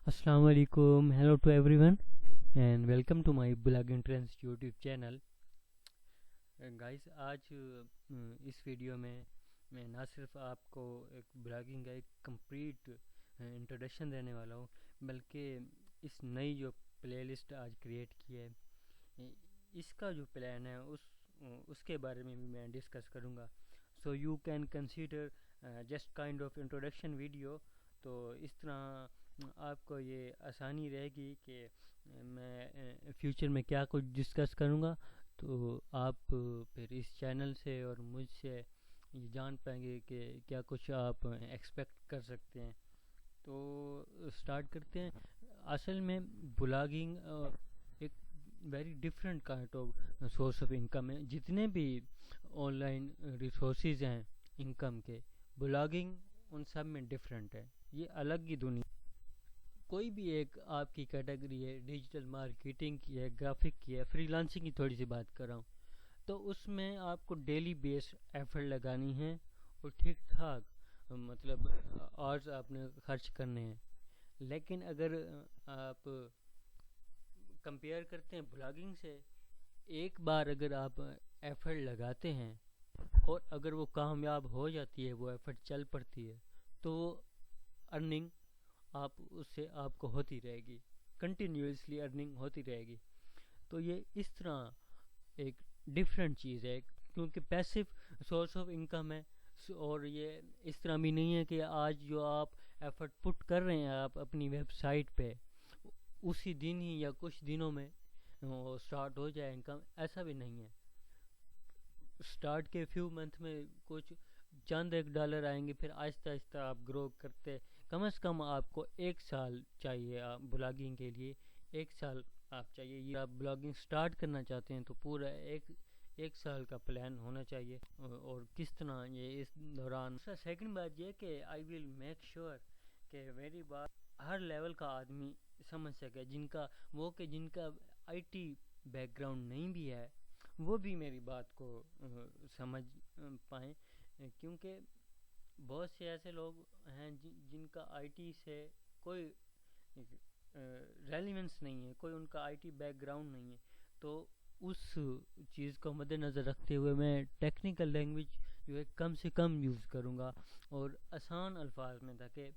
Assalamu alaikum, hello to everyone, and welcome to my blogging trends YouTube channel. Guys, آج اس video میں نہ صرف آپ کو ایک بلاگنگ کا ایک کمپلیٹ انٹروڈکشن دینے والا ہوں، بلکہ اس نئی جو پلے لسٹ آج کریٹ کی ہے، اس کا جو پلان ہے اس کے بارے میں بھی میں ڈسکس کروں گا. So you can consider just kind of introduction video. تو اس طرح آپ کو یہ آسانی رہے گی کہ میں فیوچر میں کیا کچھ ڈسکس کروں گا، تو آپ پھر اس چینل سے اور مجھ سے یہ جان پائیں گے کہ کیا کچھ آپ ایکسپیکٹ کر سکتے ہیں. تو سٹارٹ کرتے ہیں. اصل میں بلاگنگ ایک very different kind of source of income ہے. جتنے بھی آن لائن ریسورسز ہیں انکم کے، بلاگنگ ان سب میں ڈفرینٹ ہے. یہ الگ ہی دنیا. کوئی بھی ایک آپ کی کیٹیگری ہے، ڈیجیٹل مارکیٹنگ کی ہے، گرافک کی ہے، فری لانسنگ کی تھوڑی سی بات کر رہا ہوں، تو اس میں آپ کو ڈیلی بیس ایفرٹ لگانی ہے اور ٹھیک ٹھاک مطلب آرز آپ نے خرچ کرنے ہیں. لیکن اگر آپ کمپیئر کرتے ہیں بلاگنگ سے، ایک بار اگر آپ ایفرٹ لگاتے ہیں اور اگر وہ کامیاب ہو جاتی ہے، وہ ایفرٹ چل پڑتی ہے، تو ارننگ آپ اس سے آپ کو ہوتی رہے گی، کنٹینیوسلی ارننگ ہوتی رہے گی. تو یہ اس طرح ایک ڈفرینٹ چیز ہے، کیونکہ پیسو سورس آف انکم ہے. اور یہ اس طرح بھی نہیں ہے کہ آج جو آپ ایفرٹ پٹ کر رہے ہیں آپ اپنی ویب سائٹ پہ، اسی دن ہی یا کچھ دنوں میں وہ سٹارٹ ہو جائے انکم. ایسا بھی نہیں ہے. سٹارٹ کے فیو منتھ میں کچھ چند ایک ڈالر آئیں گے، پھر آہستہ آہستہ آپ گرو کرتے. کم از کم آپ کو 1 سال چاہیے بلاگنگ کے لیے. 1 سال آپ چاہیے. یہ آپ بلاگنگ سٹارٹ کرنا چاہتے ہیں تو پورا ایک سال کا پلان ہونا چاہیے. اور کس طرح یہ اس دوران. سیکنڈ بات یہ کہ آئی ول میک شیور کہ میری بات ہر لیول کا آدمی سمجھ سکے. جن کا آئی ٹی بیک گراؤنڈ نہیں بھی ہے، وہ بھی میری بات کو سمجھ پائیں. کیونکہ بہت سے ایسے لوگ ہیں جن کا آئی ٹی سے کوئی ریلیونس نہیں ہے، کوئی ان کا آئی ٹی بیک گراؤنڈ نہیں ہے. تو اس چیز کو مد نظر رکھتے ہوئے میں ٹیکنیکل لینگویج جو ہے کم سے کم یوز کروں گا اور آسان الفاظ میں، تاکہ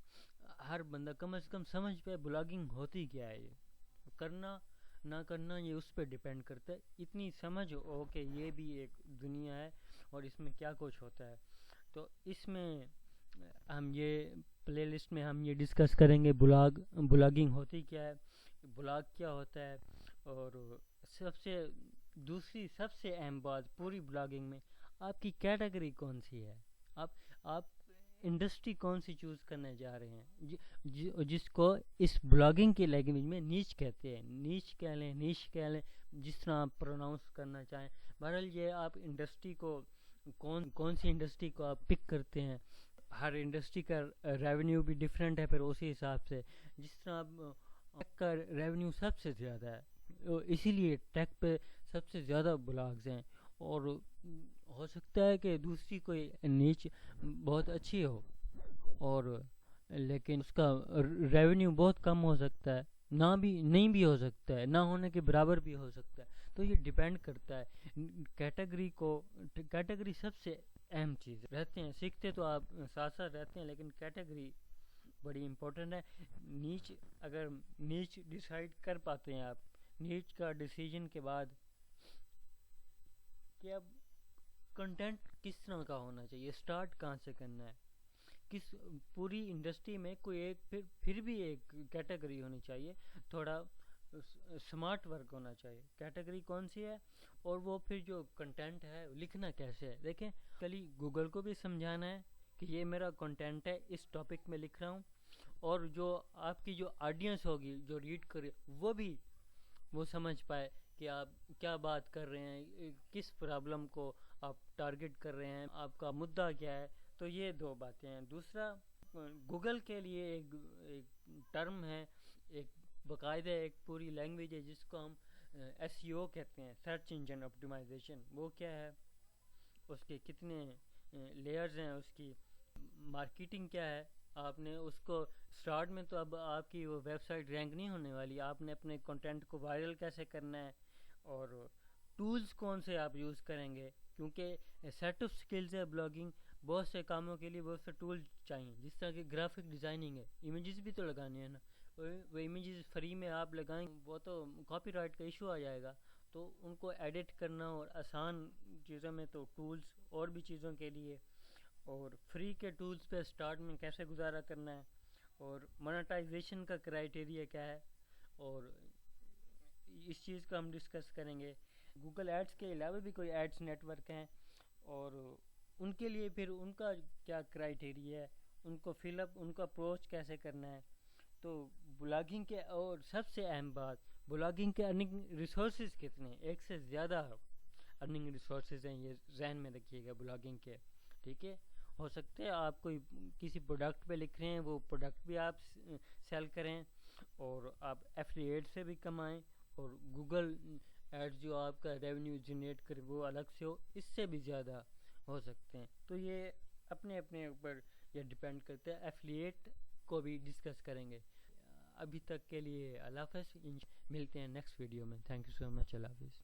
ہر بندہ کم از کم سمجھ پائے بلاگنگ ہوتی کیا ہے. یہ کرنا نہ کرنا یہ اس پہ ڈیپینڈ کرتا ہے. اتنی سمجھ ہو کہ یہ بھی ایک دنیا ہے اور اس میں کیا کچھ ہوتا ہے. تو اس میں ہم یہ پلے لسٹ میں ہم یہ ڈسکس کریں گے بلاگنگ ہوتی کیا ہے، بلاگ کیا ہوتا ہے، اور دوسری سب سے اہم بات پوری بلاگنگ میں، آپ کی کیٹیگری کون سی ہے، آپ انڈسٹری کون سی چوز کرنے جا رہے ہیں، جس کو اس بلاگنگ کی لینگویج میں نیچ کہتے ہیں. نیچ کہہ لیں جس طرح آپ پروناؤنس کرنا چاہیں. بہرحال یہ آپ انڈسٹری کو کون سی انڈسٹری کو آپ پک کرتے ہیں. ہر انڈسٹری کا ریونیو بھی ڈیفرنٹ ہے. پھر اسی حساب سے جس طرح ٹیک کا ریونیو سب سے زیادہ ہے، اسی لیے ٹیک پہ سب سے زیادہ بلاگز ہیں. اور ہو سکتا ہے کہ دوسری کوئی نیچ بہت اچھی ہو، اور لیکن اس کا ریونیو بہت کم ہو سکتا ہے، نہیں بھی ہو سکتا ہے، نہ ہونے کے برابر بھی ہو سکتا ہے. تو یہ ڈیپینڈ کرتا ہے کیٹیگری سب سے اہم چیز رہتے ہیں. سیکھتے تو آپ ساتھ ساتھ رہتے ہیں، لیکن کیٹیگری بڑی امپورٹنٹ ہے. اگر نیچ ڈیسائیڈ کر پاتے ہیں آپ، نیچ کا ڈیسیجن کے بعد کہ اب کنٹینٹ کس طرح کا ہونا چاہیے، سٹارٹ کہاں سے کرنا ہے، کس پوری انڈسٹری میں کوئی ایک پھر بھی ایک کیٹیگری ہونی چاہیے. تھوڑا سمارٹ ورک ہونا چاہیے. کیٹیگری کون سی ہے، اور وہ پھر جو کنٹینٹ ہے لکھنا کیسے ہے. دیکھیں کلی گوگل کو بھی سمجھانا ہے کہ یہ میرا کنٹینٹ ہے، اس ٹاپک میں لکھ رہا ہوں، اور جو آپ کی جو آڈینس ہوگی جو ریڈ کرے وہ سمجھ پائے کہ آپ کیا بات کر رہے ہیں، کس پرابلم کو آپ ٹارگٹ کر رہے ہیں، آپ کا مدعا کیا ہے. تو یہ دو باتیں ہیں. دوسرا، گوگل کے لیے ایک ٹرم ہے، ایک باقاعدہ ایک پوری لینگویج ہے جس کو ہم ایس ای او کہتے ہیں، سرچ انجن آپٹیمائزیشن. وہ کیا ہے، اس کے کتنے لیئرز ہیں، اس کی مارکیٹنگ کیا ہے. آپ نے اس کو سٹارٹ میں تو اب آپ کی وہ ویب سائٹ رینک نہیں ہونے والی. آپ نے اپنے کنٹینٹ کو وائرل کیسے کرنا ہے اور ٹولز کون سے آپ یوز کریں گے, کیونکہ سیٹ آف سکلز ہے بلاگنگ, بہت سے کاموں کے لیے بہت سے ٹول چاہیے, جس طرح کہ گرافک ڈیزائننگ ہے, امیجز بھی تو لگانے ہیں نا. وہ امیجز فری میں آپ لگائیں وہ تو کاپی رائٹ کا ایشو آ جائے گا, تو ان کو ایڈٹ کرنا اور آسان چیزوں میں تو ٹولز اور بھی چیزوں کے لیے, اور فری کے ٹولز پہ سٹارٹ میں کیسے گزارا کرنا ہے, اور مونیٹائزیشن کا کرائٹیریا کیا ہے, اور اس چیز کو ہم ڈسکس کریں گے. گوگل ایڈس کے علاوہ بھی کوئی ایڈس نیٹ ورک ہیں اور ان کے لیے پھر ان کا کیا کرائٹیریا ہے, ان کو فل اپ, ان کا اپروچ کیسے کرنا ہے. تو بلاگنگ کے اور سب سے اہم بات, بلاگنگ کے ارننگ ریسورسز کتنے, ایک سے زیادہ ارننگ ریسورسز ہیں, یہ ذہن میں رکھیے گا بلاگنگ کے. ٹھیک ہے, ہو سکتا ہے آپ کوئی کسی پروڈکٹ پہ لکھ رہے ہیں, وہ پروڈکٹ بھی آپ سیل کریں, اور آپ ایفیلیٹ سے بھی کمائیں, اور گوگل ایڈ جو آپ کا ریونیو جنریٹ کرے وہ الگ سے ہو, اس سے بھی زیادہ ہو سکتے ہیں. تو یہ اپنے اپنے اوپر یہ ڈپینڈ کرتا ہے. ایفیلیٹ کو بھی ڈسکس کریں گے. ابھی تک کے لیے اللہ حافظ, ملتے ہیں نیکسٹ ویڈیو میں. تھینک یو سو مچ. اللہ حافظ.